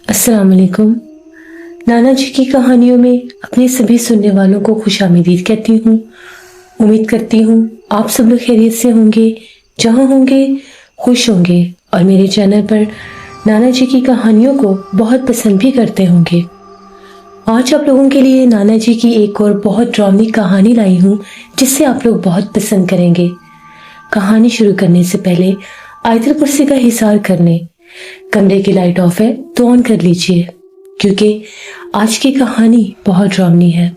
अस्सलाम वालेकुम। नाना जी की कहानियों में अपने सभी सुनने वालों को खुशामदीद कहती हूँ। उम्मीद करती हूँ आप सब लोग खैरियत से होंगे, जहाँ होंगे खुश होंगे और मेरे चैनल पर नाना जी की कहानियों को बहुत पसंद भी करते होंगे। आज आप लोगों के लिए नाना जी की एक और बहुत ड्रामनी कहानी लाई हूँ जिसे आप लोग बहुत पसंद करेंगे। कहानी शुरू करने से पहले आयतल कुर्सी का हिसार कर लें। कमरे की लाइट ऑफ है तो ऑन कर लीजिए क्योंकि आज की कहानी बहुत ड्रामनी है।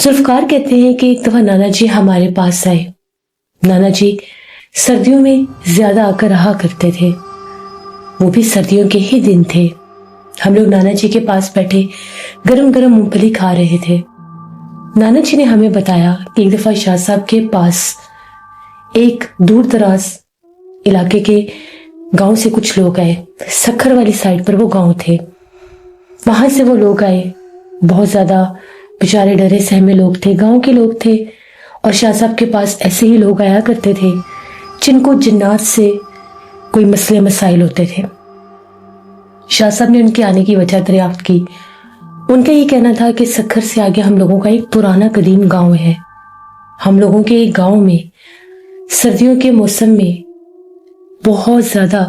जुल्फकार कहते हैं कि एक दफा नाना जी हमारे पास आए। नाना जी सर्दियों में ज्यादा आकर रहा करते थे, वो भी सर्दियों के ही दिन थे। हम लोग नाना जी के पास बैठे गरम गरम मूंगफली खा रहे थे। नाना जी ने हमें बताया कि एक दफा शाह साहब के पास एक दूर दराज इलाके के गांव से कुछ लोग आए। सखर वाली साइड पर वो गांव थे। वहां से वो लोग आए, बहुत ज्यादा बेचारे डरे सहमे लोग थे, गांव के लोग थे। और शाह साहब के पास ऐसे ही लोग आया करते थे जिनको जिन्नात से कोई मसले मसाइल होते थे। शाह साहब ने उनके आने की वजह दरियाफ्त की। उनका ये कहना था कि सखर से आगे हम लोगों का एक पुराना कदीम गांव है। हम लोगों के एक गांव में सर्दियों के मौसम में बहुत ज्यादा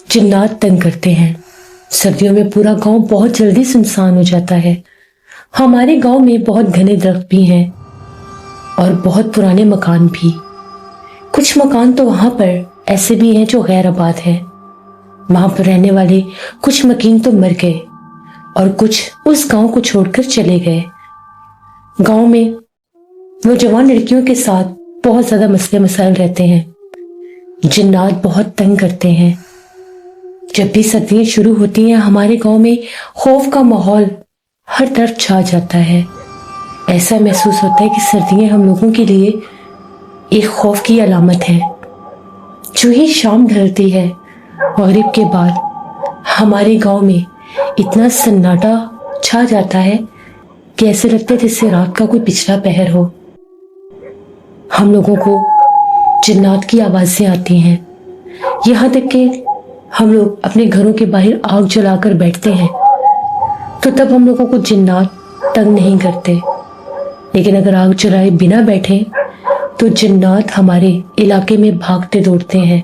जिन्नात तंग करते हैं। सर्दियों में पूरा गांव बहुत जल्दी सुनसान हो जाता है। हमारे गांव में बहुत घने दरख्त भी हैं और बहुत पुराने मकान भी। कुछ मकान तो वहां पर ऐसे भी हैं जो गैर आबाद हैं। वहां पर रहने वाले कुछ मकीन तो मर गए और कुछ उस गांव को छोड़कर चले गए। गांव में वो जवान लड़कियों के साथ बहुत ज्यादा मसले मसाइल रहते हैं। जिन्नात बहुत तंग करते हैं। जब भी सर्दियां शुरू होती हैं हमारे गांव में खौफ का माहौल हर तरफ छा जाता है। ऐसा महसूस होता है कि सर्दियां हम लोगों के लिए एक खौफ की अलामत है। जो ही शाम ढलती है मगरिब के बाद हमारे गांव में इतना सन्नाटा छा जाता है कि ऐसे लगता है जैसे रात का कोई पिछला पहर हो। हम लोगों को जिन्नात की आवाजें आती हैं। यहाँ तक कि हम लोग अपने घरों के बाहर आग जलाकर बैठते हैं तो तब हम लोगों को जिन्नात तंग नहीं करते, लेकिन अगर आग जलाए बिना बैठे तो जिन्नात हमारे इलाके में भागते दौड़ते हैं।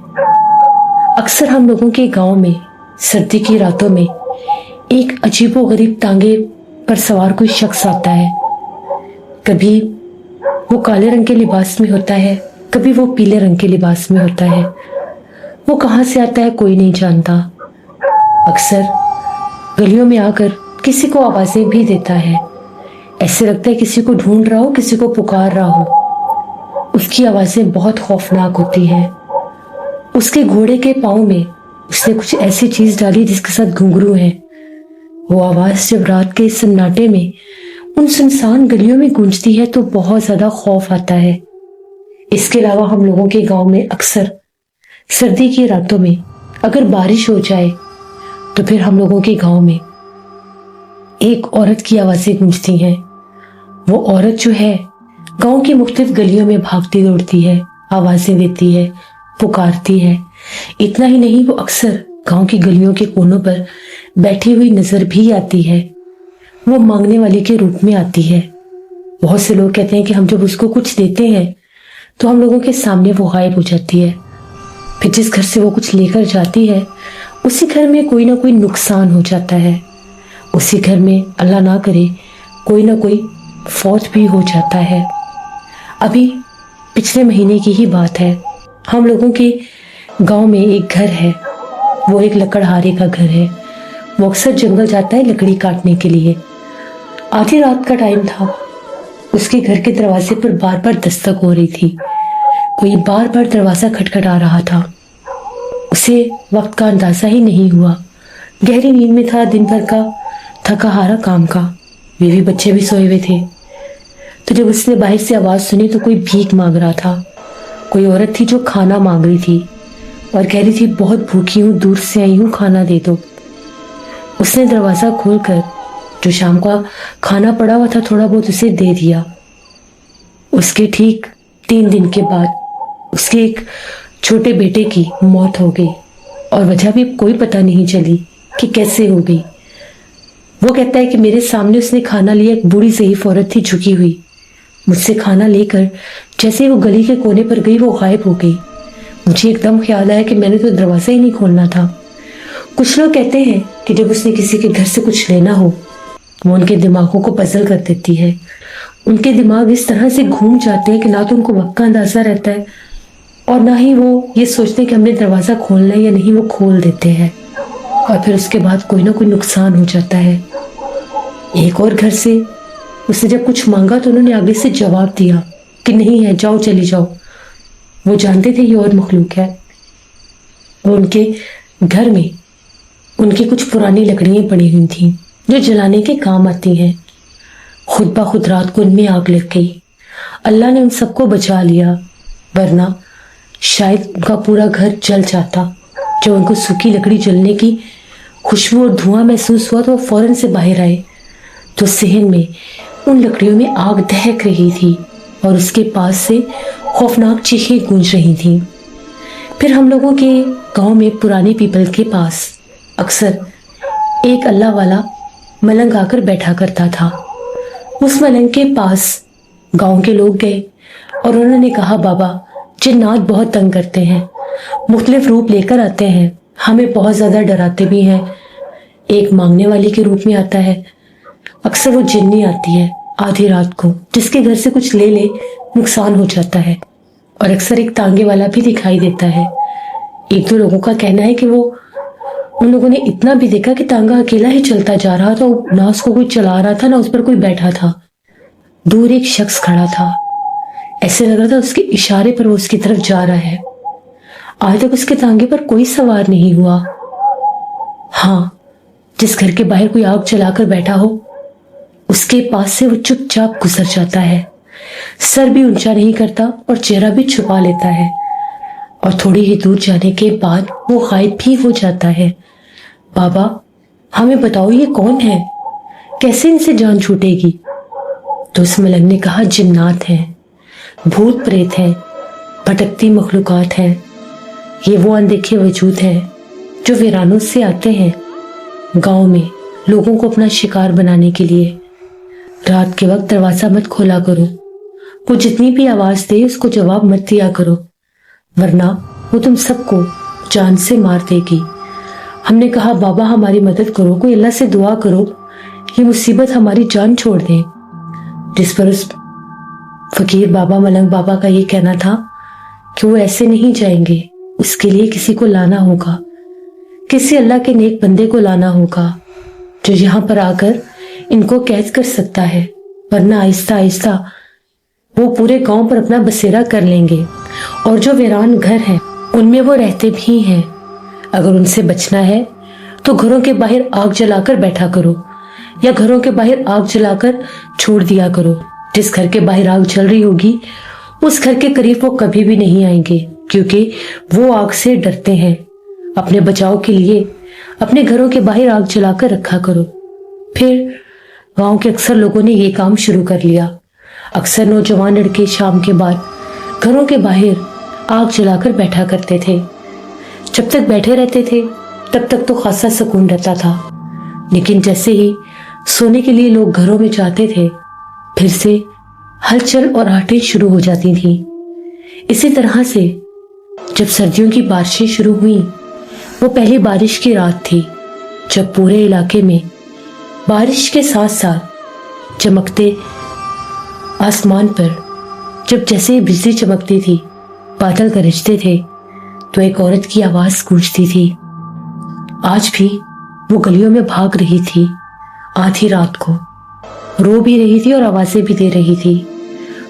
अक्सर हम लोगों के गांव में सर्दी की रातों में एक अजीबोगरीब टांगे पर सवार कोई शख्स आता है। कभी वो काले रंग के लिबास में होता है, कभी वो पीले रंग के लिबास में होता है। वो कहां से आता है कोई नहीं जानता। अक्सर गलियों में आकर किसी को आवाजें भी देता है। ऐसे लगता है किसी को ढूंढ रहा हो, किसी को पुकार रहा हो। उसकी आवाजें बहुत खौफनाक होती हैं। उसके घोड़े के पाँव में उसने कुछ ऐसी चीज डाली जिसके साथ घुंघरू है। वो आवाज जब रात के सन्नाटे में उन सुनसान गलियों में गूंजती है तो बहुत ज्यादा खौफ आता है। इसके अलावा हम लोगों के गांव में अक्सर सर्दी की रातों में अगर बारिश हो जाए तो फिर हम लोगों के गांव में एक औरत की आवाजें गूंजती हैं। वो औरत जो है गांव की मुख्तलिफ गलियों में भागती दौड़ती है, आवाजें देती है, पुकारती है। इतना ही नहीं, वो अक्सर गांव की गलियों के कोनों पर बैठी हुई नजर भी आती है। वो मांगने वाले के रूप में आती है। बहुत से लोग कहते हैं कि हम जब उसको कुछ देते हैं तो हम लोगों के सामने वो गायब हो जाती है। फिर जिस घर से वो कुछ लेकर जाती है उसी घर में कोई ना कोई नुकसान हो जाता है। उसी घर में अल्लाह ना करे कोई ना कोई फौत भी हो जाता है। अभी पिछले महीने की ही बात है। हम लोगों के गांव में एक घर है, वो एक लकड़हारे का घर है। वो अक्सर जंगल जाता है लकड़ी काटने के लिए। आधी रात का टाइम था। उसके घर के दरवाजे पर बार बार दस्तक हो रही थी। कोई बार बार दरवाजा खटखटा रहा था। उसे वक्त का अंदाजा ही नहीं हुआ। गहरी नींद में था, दिन भर का थका हारा काम का। बीवी बच्चे भी सोए हुए थे। तो जब उसने बाहर से आवाज सुनी तो कोई भीख मांग रहा था। कोई औरत थी जो खाना मांग रही थी और कह रही थी बहुत भूखी हूँ, दूर से आई हूँ, खाना दे दो। उसने दरवाजा खोलकर जो शाम का खाना पड़ा हुआ था थोड़ा बहुत उसे दे दिया। उसके ठीक 3 दिन के बाद उसके एक छोटे बेटे की मौत हो गई और वजह भी कोई पता नहीं चली कि कैसे हो गई। वो कहता है कि मेरे सामने उसने खाना लिया, एक बूढ़ी ज़ईफ औरत थी झुकी हुई। मुझसे खाना लेकर जैसे वो गली के कोने पर गई वो गायब हो गई। मुझे एकदम ख्याल आया कि मैंने तो दरवाज़ा ही नहीं खोलना था। कुछ लोग कहते हैं कि जब उसने किसी के घर से कुछ लेना हो वो उनके दिमागों को पजल कर देती है। उनके दिमाग इस तरह से घूम जाते हैं कि ना तो उनको वक्त का अंदाज़ा रहता है और ना ही वो ये सोचते हैं कि हमने दरवाज़ा खोलना है या नहीं, वो खोल देते हैं और फिर उसके बाद कोई ना कोई नुकसान हो जाता है। एक और घर से उसने जब कुछ मांगा तो उन्होंने आगे से जवाब दिया कि नहीं है, जाओ चली जाओ। वो जानते थे ये और मखलूक है। और उनके घर में उनकी कुछ पुरानी लकड़ियाँ पड़ी हुई थीं जो जलाने के काम आती हैं। खुद ब खुद रात को उनमें आग लग गई। अल्लाह ने उन सबको बचा लिया, वरना शायद उनका पूरा घर जल जाता। जब उनको सूखी लकड़ी जलने की खुशबू और धुआं महसूस हुआ तो वो फौरन से बाहर आए तो सहन में उन लकड़ियों में आग दहक रही थी और उसके पास से खौफनाक चीखें गूंज रही थीं। फिर हम लोगों के गांव में पुराने पीपल के पास अक्सर एक अल्लाह वाला मलंग आकर बैठा करता था। उस मलंग के पास गांव के लोग गए और उन्होंने कहा, बाबा जिन्नात बहुत तंग करते हैं, मुख्तलिफ रूप लेकर आते हैं, हमें बहुत ज़्यादा डराते भी हैं। एक मांगने वाले के रूप में आता है, अक्सर वो जिन्नी आती है आधी रात को जिसके घर से कुछ ले ले नुकसान हो जाता है, और अक्सर एक तांगे वाला भी दिखाई देता है। एक दो लोगों का कहना है कि वो उन लोगों ने इतना भी देखा कि तांगा अकेला ही चलता जा रहा था, ना उसको कोई चला रहा था ना उस पर कोई बैठा था। दूर एक शख्स खड़ा था, ऐसे लग रहा था उसके इशारे पर वो उसकी तरफ जा रहा है। आज तक उसके तांगे पर कोई सवार नहीं हुआ। हाँ, जिस घर के बाहर कोई आग जलाकर बैठा हो उसके पास से वो चुपचाप गुजर जाता है, सर भी ऊंचा नहीं करता और चेहरा भी छुपा लेता है, और थोड़ी ही दूर जाने के बाद वो गायब भी हो जाता है। बाबा हमें बताओ ये कौन है, कैसे इनसे जान छूटेगी? तो उस मलंग ने कहा, जिन्नात हैं, भूत प्रेत हैं, भटकती मखलूकात हैं। ये वो अनदेखे वजूद हैं जो वीरानों से आते हैं गांव में लोगों को अपना शिकार बनाने के लिए। रात के वक्त दरवाजा मत खोला करो, वो जितनी भी आवाज दे उसको जवाब मत दिया करो, वरना वो तुम सबको जान से मार देगी। हमने कहा, बाबा हमारी मदद करो, कोई अल्लाह से दुआ करो ये मुसीबत हमारी जान छोड़ दे। जिस पर उस फकीर बाबा मलंग बाबा का ये कहना था कि वो ऐसे नहीं जाएंगे, उसके लिए किसी को लाना होगा, किसी अल्लाह के नेक बंदे को लाना होगा जो यहाँ पर आकर इनको कैद कर सकता है, वरना आहिस्ता आहिस्ता वो पूरे गांव पर अपना बसेरा कर लेंगे, और जो वीरान घर हैं उनमें वो रहते भी हैं। अगर उनसे बचना है तो घरों के बाहर आग जलाकर बैठा करो या घरों के बाहर आग जलाकर छोड़ दिया करो। जिस घर के बाहर आग जल रही होगी उस घर के करीब वो कभी भी नहीं आएंगे, क्योंकि वो आग से डरते हैं। अपने बचाव के लिए अपने घरों के बाहर आग जलाकर रखा करो। फिर गांव के अक्सर लोगों ने ये काम शुरू कर लिया। अक्सर नौजवान लड़के शाम के बाद घरों के बाहर आग जलाकर बैठा करते थे। जब तक बैठे रहते थे तब तक तो खासा सुकून रहता था, लेकिन जैसे ही सोने के लिए लोग घरों में जाते थे फिर से हलचल और आहटें शुरू हो जाती थी। इसी तरह से जब सर्दियों की बारिशें शुरू हुई, वो पहली बारिश की रात थी जब पूरे इलाके में बारिश के साथ साथ चमकते आसमान पर जब जैसे ही बिजली चमकती थी, बादल गरजते थे, तो एक औरत की आवाज गूंजती थी। आज भी वो गलियों में भाग रही थी, आधी रात को रो भी रही थी और आवाजें भी दे रही थी।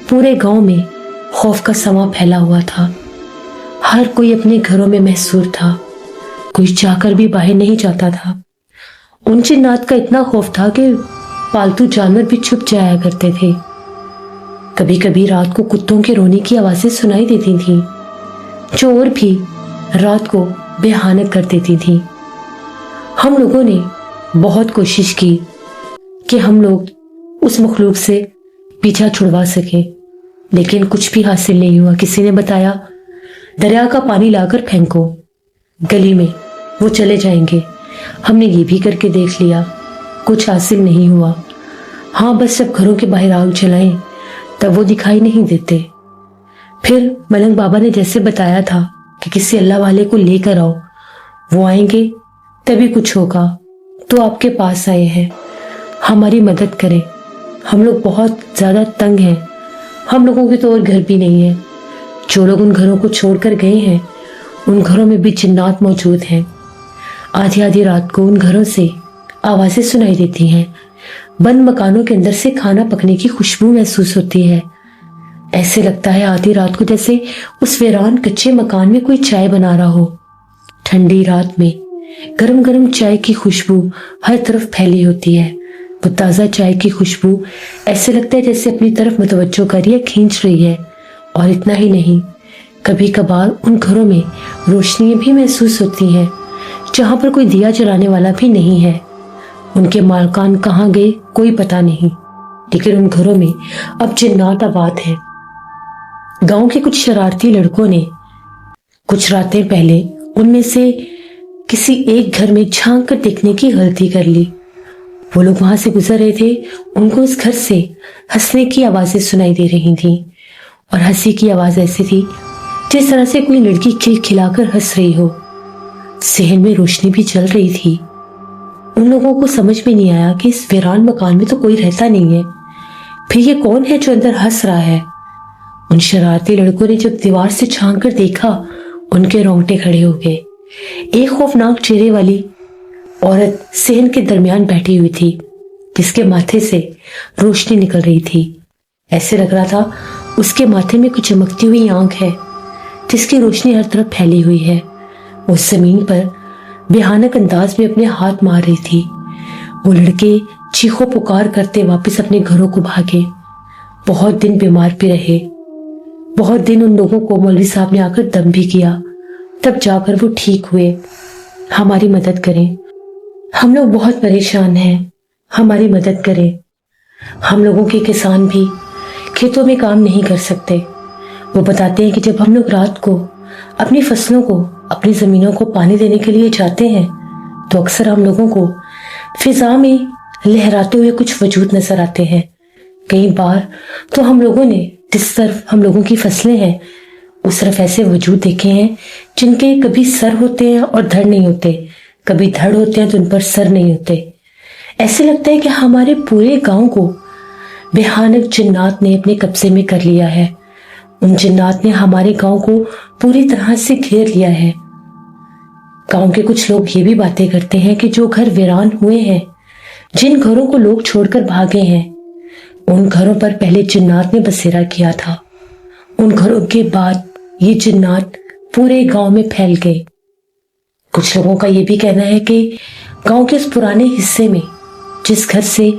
पूरे गांव में खौफ का समा फैला हुआ था। हर कोई अपने घरों में महसूर था, कोई चाहकर भी बाहर नहीं जाता था। उन जिन्नात का इतना खौफ था कि पालतू जानवर भी छुप जाया करते थे। कभी कभी रात को कुत्तों के रोने की आवाजें सुनाई देती थीं, जो और भी रात को बेहानक कर देती थीं। हम लोगों ने बहुत कोशिश की कि हम लोग उस मखलूक से पीछा छुड़वा सकें, लेकिन कुछ भी हासिल नहीं हुआ। किसी ने बताया, दरिया का पानी लाकर फेंको, गली में वो चले जाएंगे। हमने ये भी करके देख लिया, कुछ हासिल नहीं हुआ। हाँ, बस जब घरों के बाहर आग जलाएं तब वो दिखाई नहीं देते। फिर मलंग बाबा ने जैसे बताया था कि किसी अल्लाह वाले को लेकर आओ, वो आएंगे तभी कुछ होगा, तो आपके पास आए हैं। हमारी मदद करें, हम लोग बहुत ज्यादा तंग हैं। हम लोगों के तो और घर भी नहीं है। जो लोग उन घरों को छोड़कर गए हैं उन घरों में भी जिन्नात मौजूद हैं। आधी आधी रात को उन घरों से आवाजें सुनाई देती हैं। बंद मकानों के अंदर से खाना पकने की खुशबू महसूस होती है। ऐसे लगता है आधी रात को जैसे उस वीरान कच्चे मकान में कोई चाय बना रहा हो। ठंडी रात में गरम गरम चाय की खुशबू हर तरफ फैली होती है। वो ताज़ा चाय की खुशबू ऐसे लगता है जैसे अपनी तरफ मुतवज्जो कर रही है, खींच रही है। और इतना ही नहीं, कभी कभार उन घरों में रोशनी भी महसूस होती हैं जहां पर कोई दिया जलाने वाला भी नहीं है। उनके मालकान कहाँ गए कोई पता नहीं, लेकिन उन घरों में अब जिन्नात आबाद है। गांव के कुछ शरारती लड़कों ने कुछ रातें पहले उनमें से किसी एक घर में झांक कर देखने की गलती कर ली। वो लोग वहां से गुजर रहे थे, उनको उस घर से हंसने की आवाजें सुनाई दे रही थी। और हंसी की आवाज ऐसी थी जिस तरह से कोई लड़की खिलखिलाकर हंस रही हो। सहन में रोशनी भी जल रही थी। उन लोगों को समझ में नहीं आया कि इस वीरान मकान में तो कोई रहता नहीं है, फिर ये कौन है जो अंदर हंस रहा है। उन शरारती लड़कों ने जब दीवार से झांक कर देखा, उनके रोंगटे खड़े हो गए। एक खौफनाक चेहरे वाली औरत सहन के दरमियान बैठी हुई थी, जिसके माथे से रोशनी निकल रही थी। ऐसे लग रहा था उसके माथे में कुछ चमकती हुई आंख है, जिसकी रोशनी हर तरफ फैली हुई है। उस जमीन पर बेहानक अंदाज में अपने हाथ मार रही थी। वो लड़के चीखों पुकार करते वापस अपने घरों को भागे। बहुत दिन बीमार भी रहे। बहुत दिन उन लोगों को मौलवी साहब ने आकर दम भी किया, तब जाकर वो ठीक हुए। हमारी मदद करें, हम लोग बहुत परेशान हैं, हमारी मदद करें। हम लोगों के किसान भी खेतों में काम नहीं कर सकते। वो बताते हैं कि जब हम लोग रात को अपनी फसलों को, अपनी जमीनों को पानी देने के लिए जाते हैं तो अक्सर हम लोगों को फिजा में लहराते हुए कुछ वजूद नजर आते हैं। कई बार तो हम लोगों ने जिस तरफ हम लोगों की फसलें हैं उस तरफ ऐसे वजूद देखे हैं जिनके कभी सर होते हैं और धड़ नहीं होते, कभी धड़ होते हैं तो उन पर सर नहीं होते। ऐसे लगता है कि हमारे पूरे गांव को बेहानक जिन्नात ने अपने कब्जे में कर लिया है। उन जिन्नात ने हमारे गांव को पूरी तरह से घेर लिया है। गांव के कुछ लोग ये भी बातें करते हैं कि जो घर वीरान हुए हैं, जिन घरों को लोग छोड़कर भागे हैं, उन घरों पर पहले जिन्नात ने बसेरा किया था। उन घरों के बाद ये जिन्नात पूरे गांव में फैल गए। कुछ लोगों का ये भी कहना है कि गांव के उस पुराने हिस्से में जिस घर से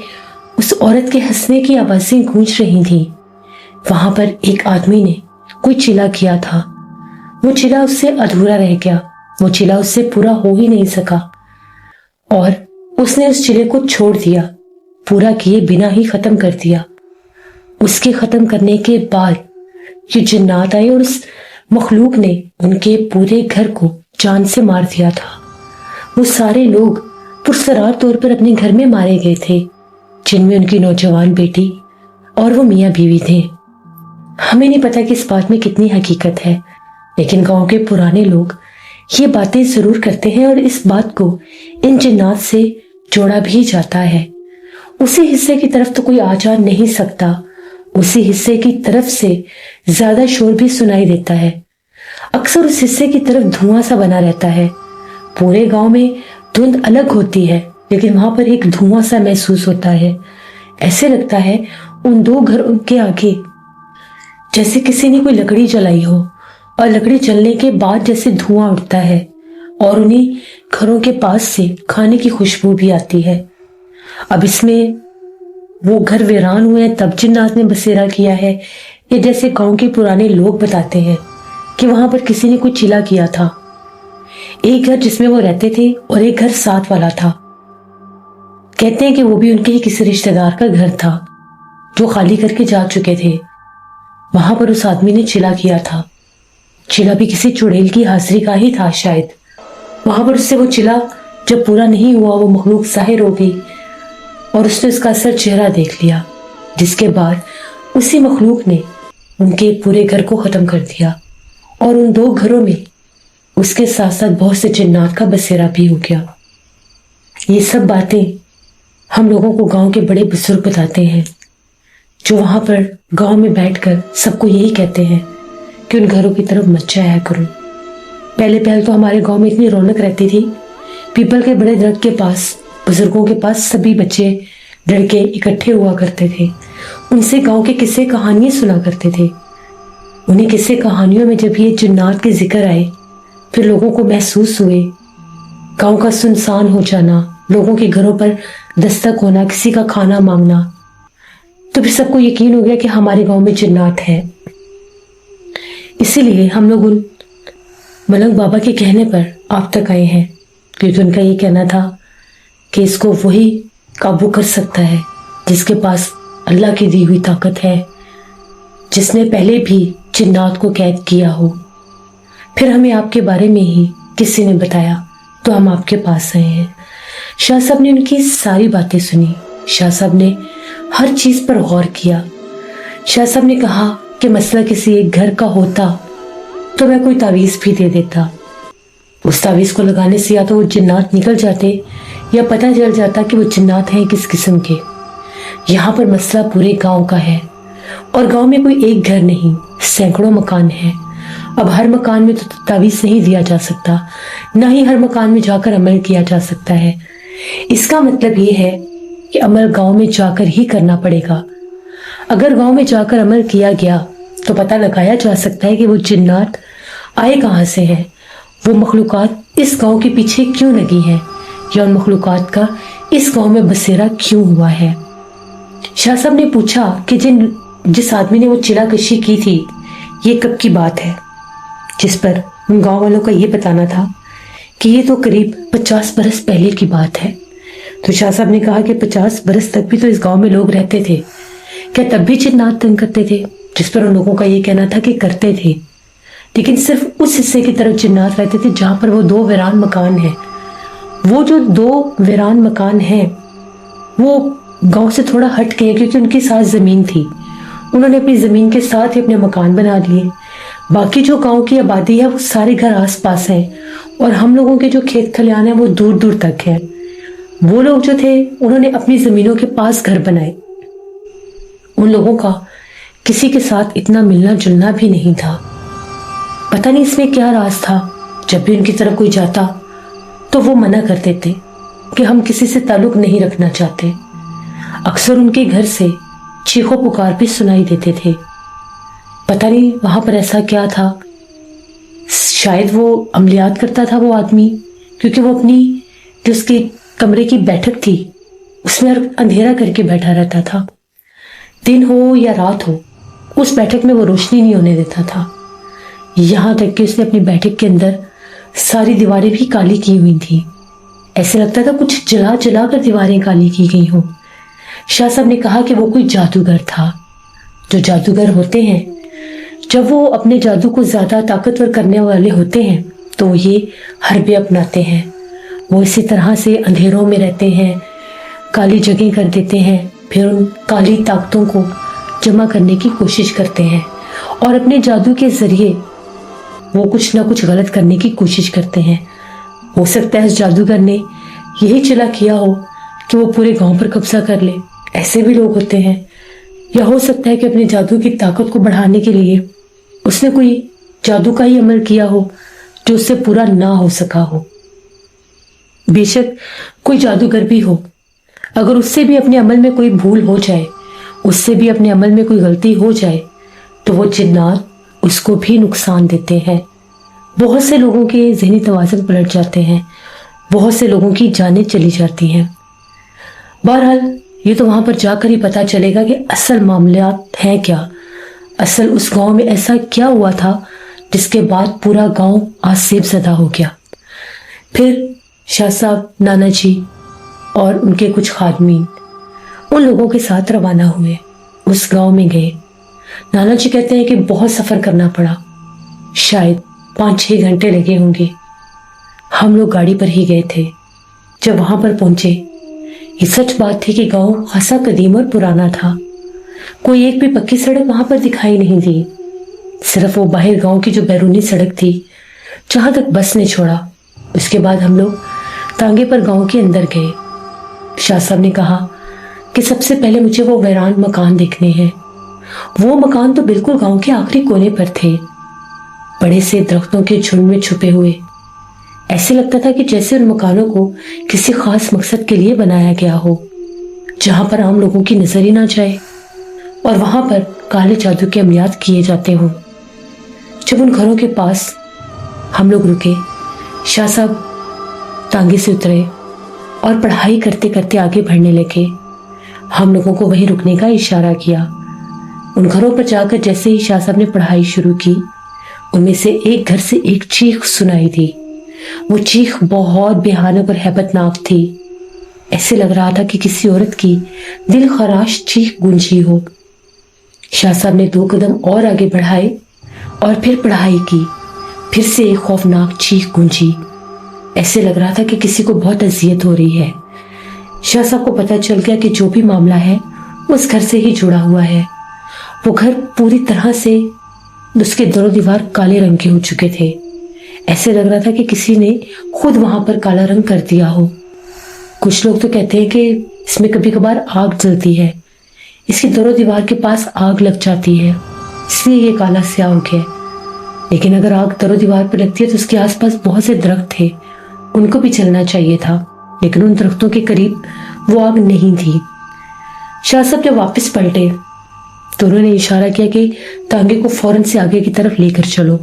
उस औरत के हंसने की आवाजें गूंज रही थी, वहां पर एक आदमी ने कोई चिल्ला किया था। वो चिल्ला उससे अधूरा रह गया, वो चिल्ला उससे पूरा हो ही नहीं सका और उसने उस चिल्ले को छोड़ दिया, पूरा किए बिना ही खत्म कर दिया। उसके खत्म करने के बाद ये जिन्नात आए और उस मखलूक ने उनके पूरे घर को जान से मार दिया था। वो सारे लोग पुरसरार तौर पर अपने घर में मारे गए थे, जिनमें उनकी नौजवान बेटी और वो मियाँ बीवी थे। हमें नहीं पता कि इस बात में कितनी हकीकत है, लेकिन गांव के पुराने लोग ये बातें जरूर करते हैं और इस बात को इन जिन्नात से जोड़ा भी जाता है। उसी हिस्से की तरफ तो कोई आ जा नहीं सकता, उसी हिस्से की तरफ से ज्यादा शोर भी सुनाई देता है। अक्सर उस हिस्से की तरफ धुआं सा बना रहता है। पूरे गांव में धुंध अलग होती है, लेकिन वहां पर एक धुआं सा महसूस होता है। ऐसे लगता है उन दो घरों के आगे जैसे किसी ने कोई लकड़ी जलाई हो और लकड़ी जलने के बाद जैसे धुआं उठता है और उन्हीं घरों के पास से खाने की खुशबू भी आती है। अब इसमें वो घर वीरान हुए हैं तब जिन्नात ने बसेरा किया है, ये जैसे गांव के पुराने लोग बताते हैं कि वहां पर किसी ने कुछ चिल्ला किया था। एक घर जिसमें वो रहते थे और एक घर साथ वाला था। कहते हैं कि वो भी उनके ही किसी रिश्तेदार का घर था जो खाली करके जा चुके थे। वहां पर उस आदमी ने चिल्ला किया था। चिल्ला भी किसी चुड़ैल की हाजिरी का ही था शायद। वहां पर उससे वो चिल्ला जब पूरा नहीं हुआ वो मखलूक ज़ाहिर हो गई और उसने उसका असल चेहरा देख लिया, जिसके बाद उसी मखलूक ने उनके पूरे घर को ख़त्म कर दिया और उन 2 घरों में उसके साथ साथ बहुत से जिन्नात का बसेरा भी हो गया। ये सब बातें हम लोगों को गांव के बड़े बुजुर्ग बताते हैं, जो वहाँ पर गांव में बैठकर सबको यही कहते हैं कि उन घरों की तरफ मत जाया करो। पहले तो हमारे गांव में इतनी रौनक रहती थी, पीपल के बड़े दरख्त के पास, बुजुर्गों के पास सभी बच्चे लड़के इकट्ठे हुआ करते थे, उनसे गांव के किस्से कहानियां सुना करते थे। उन्हीं किस्से कहानियों में जब ये जिन्नात के जिक्र आए, फिर लोगों को महसूस हुए गांव का सुनसान हो जाना, लोगों के घरों पर दस्तक होना, किसी का खाना मांगना, तो फिर सबको यकीन हो गया कि हमारे गांव में जिन्नात है। इसीलिए हम लोग उन मलंग बाबा के कहने पर आप तक आए हैं, क्योंकि उनका ये कहना था कि इसको वही काबू कर सकता है जिसके पास अल्लाह की दी हुई ताकत है, जिसने पहले भी जिन्नात को कैद किया हो। फिर हमें आपके बारे में ही किसी ने बताया तो हम आपके पास आए हैं। शाह साहब ने उनकी सारी बातें सुनी, शाह साहब ने हर चीज पर गौर किया। शाह साहब ने कहा कि मसला किसी एक घर का होता तो मैं कोई तावीज़ भी दे देता, उस तावीज़ को लगाने से या तो वो जिन्नात निकल जाते या पता चल जाता कि वो जिन्नात हैं किस किस्म के। यहाँ पर मसला पूरे गांव का है और गांव में कोई एक घर नहीं, सैकड़ों मकान हैं। अब हर मकान में तो तावीज़ नहीं दिया जा सकता, ना ही हर मकान में जाकर अमल किया जा सकता है। इसका मतलब ये है कि अमल गांव में जाकर ही करना पड़ेगा। अगर गांव में जाकर अमल किया गया तो पता लगाया जा सकता है कि वो जिन्नात आए कहाँ से हैं, वो मखलूकात इस गांव के पीछे क्यों लगी हैं, या उन मखलूकात का इस गांव में बसेरा क्यों हुआ है। शाह साहब ने पूछा कि जिस आदमी ने वो चिला कशी की थी, ये कब की बात है, जिस पर उन गांव वालों का ये बताना था कि ये तो करीब 50 बरस पहले की बात है। तो शाह साहब ने कहा कि 50 बरस तक भी तो इस गांव में लोग रहते थे, क्या तब भी जिन्नात तंग करते थे? जिस पर उन लोगों का ये कहना था कि करते थे, लेकिन सिर्फ उस हिस्से की तरफ जिन्नात रहते थे जहां पर वो 2 वीरान मकान हैं। वो जो 2 वीरान मकान हैं वो गांव से थोड़ा हट गए, क्योंकि उनके साथ जमीन थी, उन्होंने अपनी जमीन के साथ ही अपने मकान बना लिए। बाकी जो गांव की आबादी है वो सारे घर आस पास हैं और हम लोगों के जो खेत खलियान है वो दूर दूर तक है। वो लोग जो थे उन्होंने अपनी जमीनों के पास घर बनाए। उन लोगों का किसी के साथ इतना मिलना जुलना भी नहीं था। पता नहीं इसमें क्या राज था, जब भी उनकी तरफ कोई जाता तो वो मना कर देते कि हम किसी से ताल्लुक नहीं रखना चाहते। अक्सर उनके घर से चीखों पुकार भी सुनाई देते थे। पता नहीं वहां पर ऐसा क्या था, शायद वो अमलियात करता था वो आदमी, क्योंकि वो अपनी जो उसके कमरे की बैठक थी उसमें अंधेरा करके बैठा रहता था। दिन हो या रात हो, उस बैठक में वो रोशनी नहीं होने देता था। यहाँ तक कि उसने अपनी बैठक के अंदर सारी दीवारें भी काली की हुई थी। ऐसे लगता था कुछ जला जला कर दीवारें काली की गई हों। शाह साहब ने कहा कि वो कोई जादूगर था। जो जादूगर होते हैं, जब वो अपने जादू को ज्यादा ताकतवर करने वाले होते हैं तो वो ये हरबे अपनाते हैं। वो इसी तरह से अंधेरों में रहते हैं, काली जगह कर देते हैं, फिर उन काली ताकतों को जमा करने की कोशिश करते हैं और अपने जादू के जरिए वो कुछ ना कुछ गलत करने की कोशिश करते हैं। हो सकता है उस जादूगर ने यही चला किया हो कि वो पूरे गांव पर कब्जा कर ले, ऐसे भी लोग होते हैं। या हो सकता है कि अपने जादू की ताकत को बढ़ाने के लिए उसने कोई जादू का ही अमल किया हो जो उससे पूरा ना हो सका हो। बेशक कोई जादूगर भी हो, अगर उससे भी अपने अमल में कोई भूल हो जाए, उससे भी अपने अमल में कोई गलती हो जाए, तो वो जिन्नात उसको भी नुकसान देते हैं। बहुत से लोगों के ज़हनी तवाज़ुन पलट जाते हैं, बहुत से लोगों की जानें चली जाती हैं। बहरहाल ये तो वहां पर जाकर ही पता चलेगा कि असल मामलात हैं क्या, असल उस गांव में ऐसा क्या हुआ था जिसके बाद पूरा गांव आज सेबज़दा हो गया। फिर शाह साहब, नाना जी और उनके कुछ खादमीन उन लोगों के साथ रवाना हुए, उस गांव में गए। नाना जी कहते हैं कि बहुत सफ़र करना पड़ा, शायद 5-6 घंटे लगे होंगे। हम लोग गाड़ी पर ही गए थे। जब वहां पर पहुंचे, ये सच बात थी कि गांव खासा कदीम और पुराना था। कोई एक भी पक्की सड़क वहां पर दिखाई नहीं दी। सिर्फ वो बाहर गांव की जो बैरूनी सड़क थी, जहां तक बस ने छोड़ा। उसके बाद हम लोग तांगे पर गांव के अंदर गए। शाह साहब ने कहा कि सबसे पहले मुझे वो वीरान मकान देखने हैं। वो मकान तो बिल्कुल गांव के आखिरी कोने पर थे, बड़े से दरख्तों के झुंड में छुपे हुए। ऐसे लगता था कि जैसे उन मकानों को किसी खास मकसद के लिए बनाया गया हो, जहां पर आम लोगों की नजर ही ना जाए और वहां पर काले जादू के अमलियात किए जाते हों। जब उन घरों के पास हम लोग रुके, शाह साहब तांगे से उतरे और पढ़ाई करते करते आगे बढ़ने लगे। हम लोगों को वहीं रुकने का इशारा किया। उन घरों पर जाकर जैसे ही शाह साहब ने पढ़ाई शुरू की, उनमें से एक घर से एक चीख सुनाई दी। वो चीख बहुत भयानक और हैबतनाक थी। ऐसे लग रहा था कि किसी औरत की दिल खराश चीख गूंजी हो। शाह साहब ने 2 कदम और आगे बढ़ाए और फिर पढ़ाई की। फिर से एक खौफनाक चीख गूंजी। ऐसे लग रहा था कि किसी को बहुत अजियत हो रही है। शाह साहब को पता चल गया कि जो भी मामला है उस घर से ही जुड़ा हुआ है। वो घर पूरी तरह से, उसके दरो दीवार काले रंग के हो चुके थे। ऐसे लग रहा था कि किसी ने खुद वहां पर काला रंग कर दिया हो। कुछ लोग तो कहते हैं कि इसमें कभी कभार आग जलती है, इसकी दरो दीवार के पास आग लग जाती है, इसलिए ये काला स्याह हो गया। लेकिन अगर आग दरो दीवार पर लगती है तो उसके आसपास बहुत से दरख्त थे, उनको भी जलना चाहिए था, लेकिन उन दरख्तों के करीब वो आग नहीं थी। शाह साहब जब वापस पलटे तो उन्होंने इशारा किया कि तांगे को फौरन से आगे की तरफ लेकर चलो।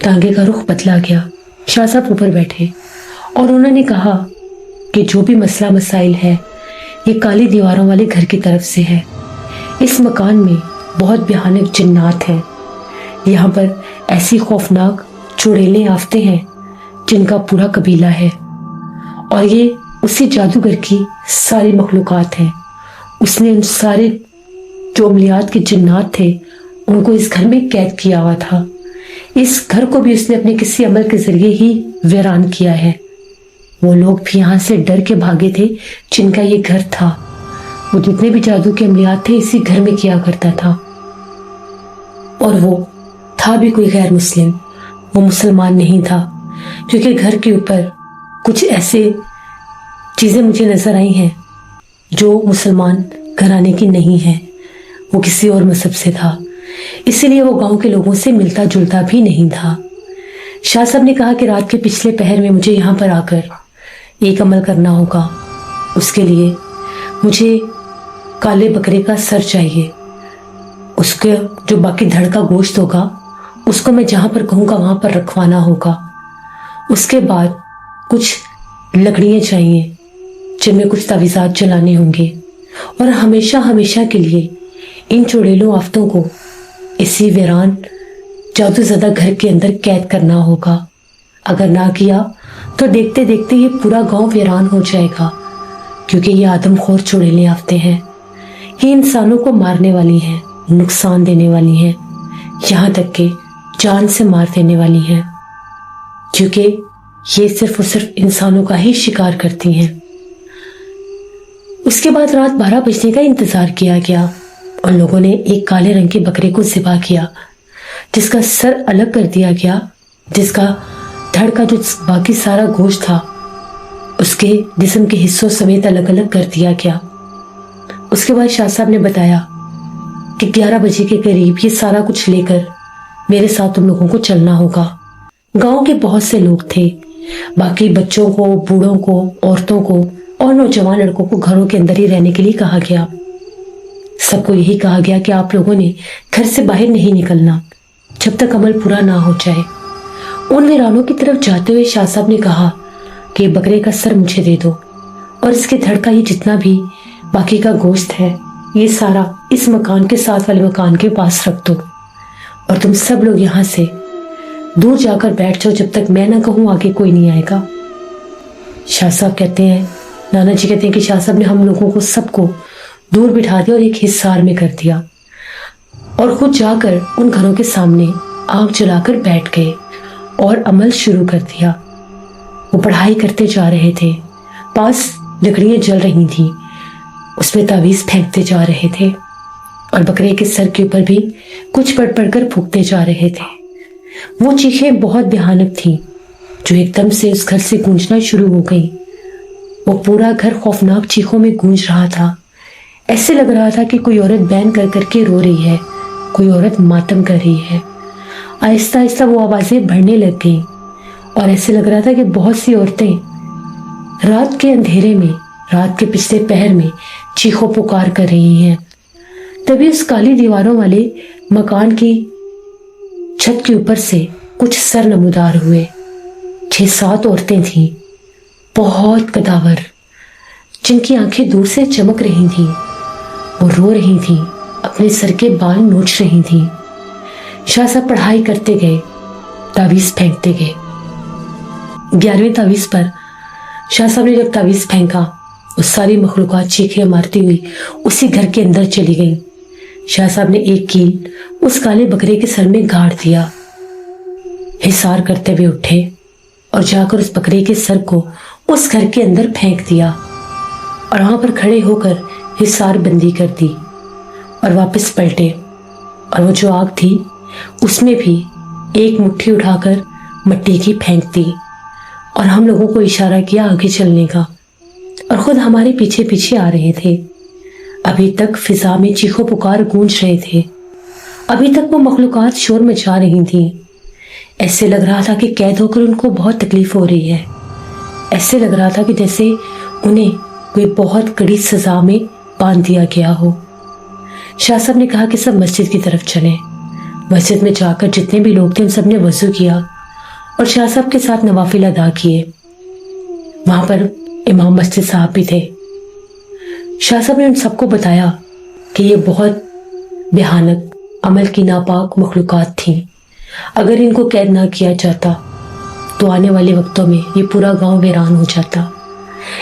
तांगे का रुख बदला गया। शाह साहब ऊपर बैठे और उन्होंने कहा कि जो भी मसला मसाइल है, ये काली दीवारों वाले घर की तरफ से है। इस मकान में बहुत भयानक जिन्नात हैं। यहाँ पर ऐसी खौफनाक चुड़ैलें आफते हैं जिनका पूरा कबीला है, और ये उसी जादूगर की सारी मखलूकात हैं। उसने उन सारे जो अमलियात के जिन्नात थे उनको इस घर में कैद किया हुआ था। इस घर को भी उसने अपने किसी अमल के जरिए ही वीरान किया है। वो लोग भी यहाँ से डर के भागे थे जिनका ये घर था। वो जितने भी जादू के अमलियात थे इसी घर में किया करता था। और वो था भी कोई गैर मुस्लिम, वो मुसलमान नहीं था, क्योंकि घर के ऊपर कुछ ऐसे चीजें मुझे नजर आई हैं जो मुसलमान घराने की नहीं है। वो किसी और मजहब से था, इसीलिए वो गांव के लोगों से मिलता जुलता भी नहीं था। शाह साहब ने कहा कि रात के पिछले पहर में मुझे यहाँ पर आकर एक अमल करना होगा। उसके लिए मुझे काले बकरे का सर चाहिए। उसके जो बाकी धड़ का गोश्त होगा उसको मैं जहाँ पर कहूँगा वहाँ पर रखवाना होगा। उसके बाद कुछ लकड़ियाँ चाहिए जिनमें कुछ तावीज़ात जलाने होंगे, और हमेशा हमेशा के लिए इन चुड़ैलों आफतों को इसी वीरान जादूज़दा घर के अंदर कैद करना होगा। अगर ना किया तो देखते देखते ये पूरा गांव वीरान हो जाएगा, क्योंकि ये आदमखोर चुड़ैलें आफते हैं। ये इंसानों को मारने वाली हैं, नुकसान देने वाली हैं, यहाँ तक कि जान से मार देने वाली हैं, क्योंकि ये सिर्फ और सिर्फ इंसानों का ही शिकार करती हैं। उसके बाद रात 12 बजने का इंतजार किया गया। उन लोगों ने एक काले रंग के बकरे को ज़िबा किया, जिसका सर अलग कर दिया गया, जिसका धड़ का जो बाकी सारा गोश्त था उसके जिस्म के हिस्सों समेत अलग अलग कर दिया गया। उसके बाद शाह साहब ने बताया कि 11 बजे के करीब ये सारा कुछ लेकर मेरे साथ तुम लोगों को चलना होगा। गांव के बहुत से लोग थे, बाकी बच्चों को, बूढ़ों को, औरतों को और नौजवान लड़कों को घरों के अंदर ही रहने के लिए कहा गया। सबको यही कहा गया कि आप लोगों ने घर से बाहर नहीं निकलना जब तक अमल पूरा ना हो जाए। उन वीरानों की तरफ जाते हुए शाह साहब ने कहा कि बकरे का सर मुझे दे दो, और इसके धड़ का ये जितना भी बाकी का गोश्त है ये सारा इस मकान के साथ वाले मकान के पास रख दो, और तुम सब लोग यहाँ से दूर जाकर बैठ जाओ जब तक मैं ना कहूँ आगे कोई नहीं आएगा। शाह साहब कहते हैं, नाना जी कहते हैं कि शाह साहब ने हम लोगों को सबको दूर बिठा दिया और एक हिस्सार में कर दिया, और खुद जाकर उन घरों के सामने आग जलाकर बैठ गए और अमल शुरू कर दिया। वो पढ़ाई करते जा रहे थे। पास लकड़ियां जल रही थीं, उसमें तावीज फेंकते जा रहे थे और बकरे के सर के ऊपर भी कुछ पढ़ पढ़कर फूंकते जा रहे थे। वो चीखें बहुत भयानक थीं, जो एकदम से उस घर से गूंजना शुरू हो गई। वो पूरा घर खौफनाक चीखों में गूंज रहा था। ऐसे लग रहा था कि कोई औरत बैन कर करके रो रही है, कोई औरत मातम कर रही है। आहिस्ता आहिस्ता वो आवाजें बढ़ने लग गईं और ऐसे लग रहा था कि बहुत सी औरतें रात के अंधेरे में, रात के पिछले पहर में चीखों पुकार कर रही हैं। तभी उस काली दीवारों वाले मकान की छत के ऊपर से कुछ सर नमूदार हुए। 6-7 औरतें थीं, बहुत कदावर, जिनकी आंखें दूर से चमक रही थीं। वो रो रही थीं, अपने सर के बाल नोच रही थीं। शाह साहब पढ़ाई करते गए, तावीज फेंकते गए। 11वें तावीज पर शाह साहब ने जब तावीज फेंका, वो सारी मखलूकात चीखें मारती हुई उसी घर के अंदर चली गई। शाह साहब ने एक कील उस काले बकरे के सर में गाड़ दिया। हिसार करते हुए उठे और जाकर उस बकरे के सर को उस घर के अंदर फेंक दिया और वहां पर खड़े होकर हिसार बंदी कर दी और वापस पलटे। और वो जो आग थी उसमें भी एक मुट्ठी उठाकर मिट्टी की फेंक दी और हम लोगों को इशारा किया आगे चलने का, और खुद हमारे पीछे पीछे आ रहे थे। अभी तक फिजा में चीखों पुकार गूंज रहे थे, अभी तक वो मखलूकात शोर मचा रही थी। ऐसे लग रहा था कि कैद होकर उनको बहुत तकलीफ हो रही है। ऐसे लग रहा था कि जैसे उन्हें कोई बहुत कड़ी सजा में बांध दिया गया हो। शाह साहब ने कहा कि सब मस्जिद की तरफ चलें। मस्जिद में जाकर जितने भी लोग थे उन सब ने वजू किया और शाह साहब के साथ नवाफिल अदा किए। वहां पर इमाम मस्जिद साहब भी थे। शाह साहब ने उन सबको बताया कि ये बहुत भयानक अमल की नापाक मखलूकात थी। अगर इनको कैद ना किया जाता तो आने वाले वक्तों में ये पूरा गांव वीरान हो जाता।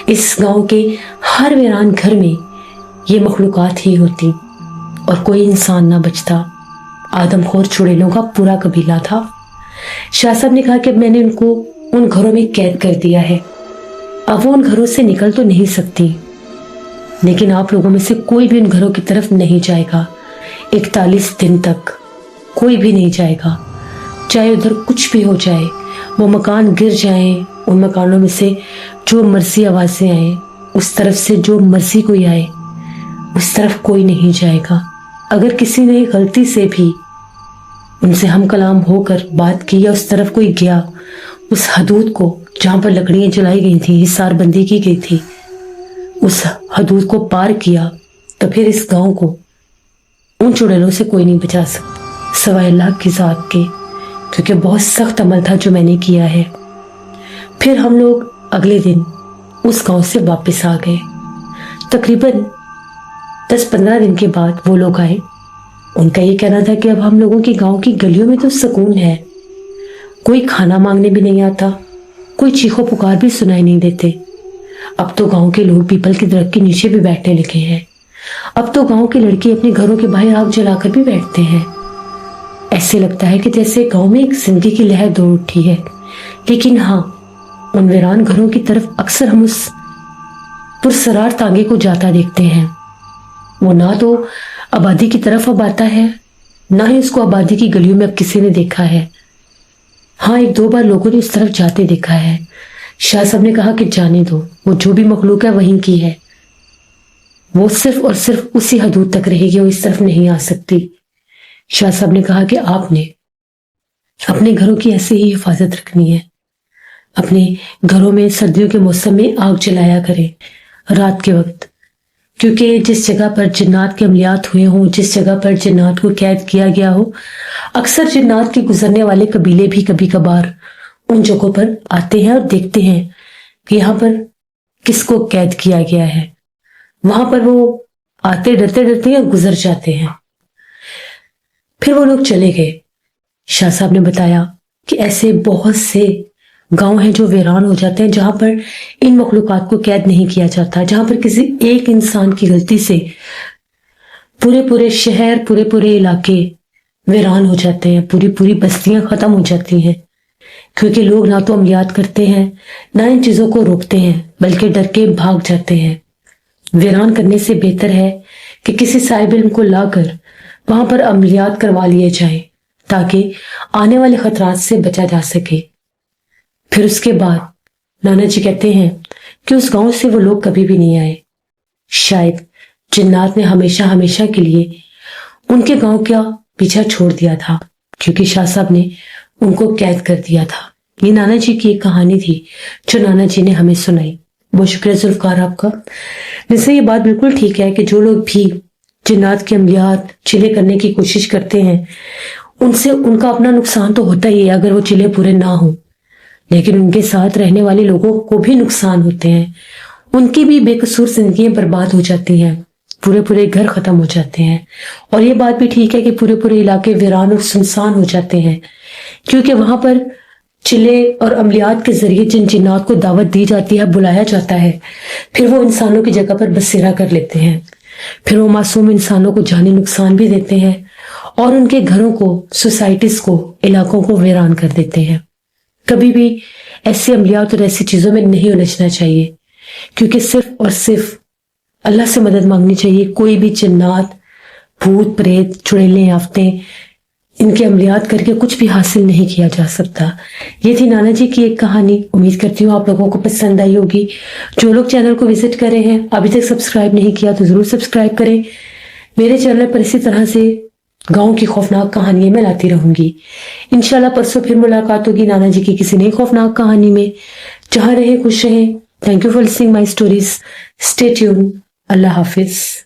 इस गांव के हर वीरान घर में ये मखलूकात ही होती और कोई इंसान ना बचता। आदमखोर चुड़ैलों का पूरा कबीला था। शाह साहब ने कहा कि मैंने उनको उन घरों में कैद कर दिया है, अब वो उन घरों से निकल तो नहीं सकती, लेकिन आप लोगों में से कोई भी उन घरों की तरफ नहीं जाएगा। 41 दिन तक कोई भी नहीं जाएगा, चाहे उधर कुछ भी हो जाए, वो मकान गिर जाए, उन मकानों में से जो मर्जी आवाजें आए, उस तरफ से जो मर्जी कोई आए, उस तरफ कोई नहीं जाएगा। अगर किसी ने गलती से भी उनसे हम कलाम होकर बात की या उस तरफ कोई गया, उस हदूद को जहां पर लकड़ियां जलाई गई थी, हिसार बंदी की गई थी, उस हदूद को पार किया तो फिर इस गांव को उन चुड़ैलों से कोई नहीं बचा सकता सवाए अल्लाह की जात के, क्योंकि बहुत सख्त अमल था जो मैंने किया है। फिर हम लोग अगले दिन उस गांव से वापस आ गए। तकरीबन 10-15 दिन के बाद वो लोग आए। उनका ये कहना था कि अब हम लोगों के गांव की गलियों में तो सुकून है, कोई खाना मांगने भी नहीं आता, कोई चीखो पुकार भी सुनाई नहीं देते। अब तो गांव के लोग पीपल के दरख्त के नीचे भी बैठने लगे हैं। अब तो गांव के लड़के अपने घरों के बाहर आग जलाकर भी बैठते हैं। ऐसे लगता है कि जैसे गांव में एक जिंदगी की लहर दौड़ उठी है। लेकिन हाँ, उन वीरान घरों की तरफ अक्सर हम उस पुरसरार तांगे को जाता देखते हैं। वो ना तो आबादी की तरफ अब आता है, ना ही उसको आबादी की गलियों में अब किसी ने देखा है। हाँ, 1-2 बार लोगों ने उस तरफ जाते देखा है। शाह साहब ने कहा कि जाने दो, वो जो भी मखलूक है वहीं की है, वो सिर्फ और सिर्फ उसी हदूद तक रहेगी, वो इस तरफ नहीं आ सकती। शाह साहब ने कहा कि आपने अपने घरों की ऐसे ही हिफाजत रखनी है। अपने घरों में सर्दियों के मौसम में आग जलाया करें रात के वक्त, क्योंकि जिस जगह पर जिन्नात के अमलियात हुए हों, जिस जगह पर जिन्नात को कैद किया गया हो, अक्सर जिन्नात के गुजरने वाले कबीले भी कभी कभार उन जगहों पर आते हैं और देखते हैं कि यहाँ पर किसको कैद किया गया है। वहां पर वो आते डरते डरते हैं और गुजर जाते हैं। फिर वो लोग चले गए। शाह साहब ने बताया कि ऐसे बहुत से गांव हैं जो वीरान हो जाते हैं, जहां पर इन मखलूकात को कैद नहीं किया जाता, जहां पर किसी एक इंसान की गलती से पूरे पूरे शहर, पूरे पूरे इलाके वीरान हो जाते हैं, पूरी पूरी बस्तियां खत्म हो जाती हैं। کیونکہ لوگ نہ تو عملیات کرتے ہیں نہ ان چیزوں کو روکتے ہیں بلکہ ڈر کے بھاگ جاتے ہیں۔ ویران کرنے سے بہتر ہے کہ کسی صاحب علم کو لا کر وہاں پر عملیات کروا لیے جائیں تاکہ آنے والے خطرات سے بچا جا سکے۔ پھر اس کے بعد نانا جی کہتے ہیں کہ اس گاؤں سے وہ لوگ کبھی بھی نہیں آئے۔ شاید جنات نے ہمیشہ کے لیے ان کے گاؤں کا پیچھا چھوڑ دیا تھا، کیونکہ شاہ صاحب نے ان کو قید کر دیا تھا۔ یہ نانا جی کی ایک کہانی تھی جو نانا جی نے ہمیں سنائی۔ بہت شکریہ ذوالفقار آپ کا۔ ویسے یہ بات بالکل ٹھیک ہے کہ جو لوگ بھی جنات کے عملیات چلے کرنے کی کوشش کرتے ہیں ان سے ان کا اپنا نقصان تو ہوتا ہی ہے اگر وہ چلے پورے نہ ہوں، لیکن ان کے ساتھ رہنے والے لوگوں کو بھی نقصان ہوتے ہیں، ان کی بھی بے قصور زندگیاں برباد ہو جاتی ہیں، پورے گھر ختم ہو جاتے ہیں۔ اور یہ بات بھی ٹھیک ہے کہ پورے علاقے ویران اور سنسان ہو جاتے ہیں، کیونکہ وہاں پر چلے اور عملیات کے ذریعے جن جنات کو دعوت دی جاتی ہے، بلایا جاتا ہے، پھر وہ انسانوں کی جگہ پر بسیرا کر لیتے ہیں، پھر وہ معصوم انسانوں کو جانی نقصان بھی دیتے ہیں اور ان کے گھروں کو، سوسائٹیز کو، علاقوں کو ویران کر دیتے ہیں۔ کبھی بھی ایسی عملیات اور ایسی چیزوں میں نہیں الجھنا چاہیے، کیونکہ صرف اور صرف اللہ سے مدد مانگنی چاہیے۔ کوئی بھی جنات، بھوت، پریت، چڑیلیں، آفتیں، ان کے عملیات کر کے کچھ بھی حاصل نہیں کیا جا سکتا۔ یہ تھی نانا جی کی ایک کہانی۔ امید کرتی ہوں آپ لوگوں کو پسند آئی ہوگی۔ جو لوگ چینل کو وزٹ کرے ہیں، ابھی تک سبسکرائب نہیں کیا تو ضرور سبسکرائب کریں۔ میرے چینل پر اسی طرح سے گاؤں کی خوفناک کہانیاں میں لاتی رہوں گی۔ انشاءاللہ پرسوں پھر ملاقات ہوگی نانا جی کی کسی نئی خوفناک کہانی میں۔ جہاں رہیں خوش رہیں۔ Thank you for listening my stories. Stay tune. اللہ حافظ۔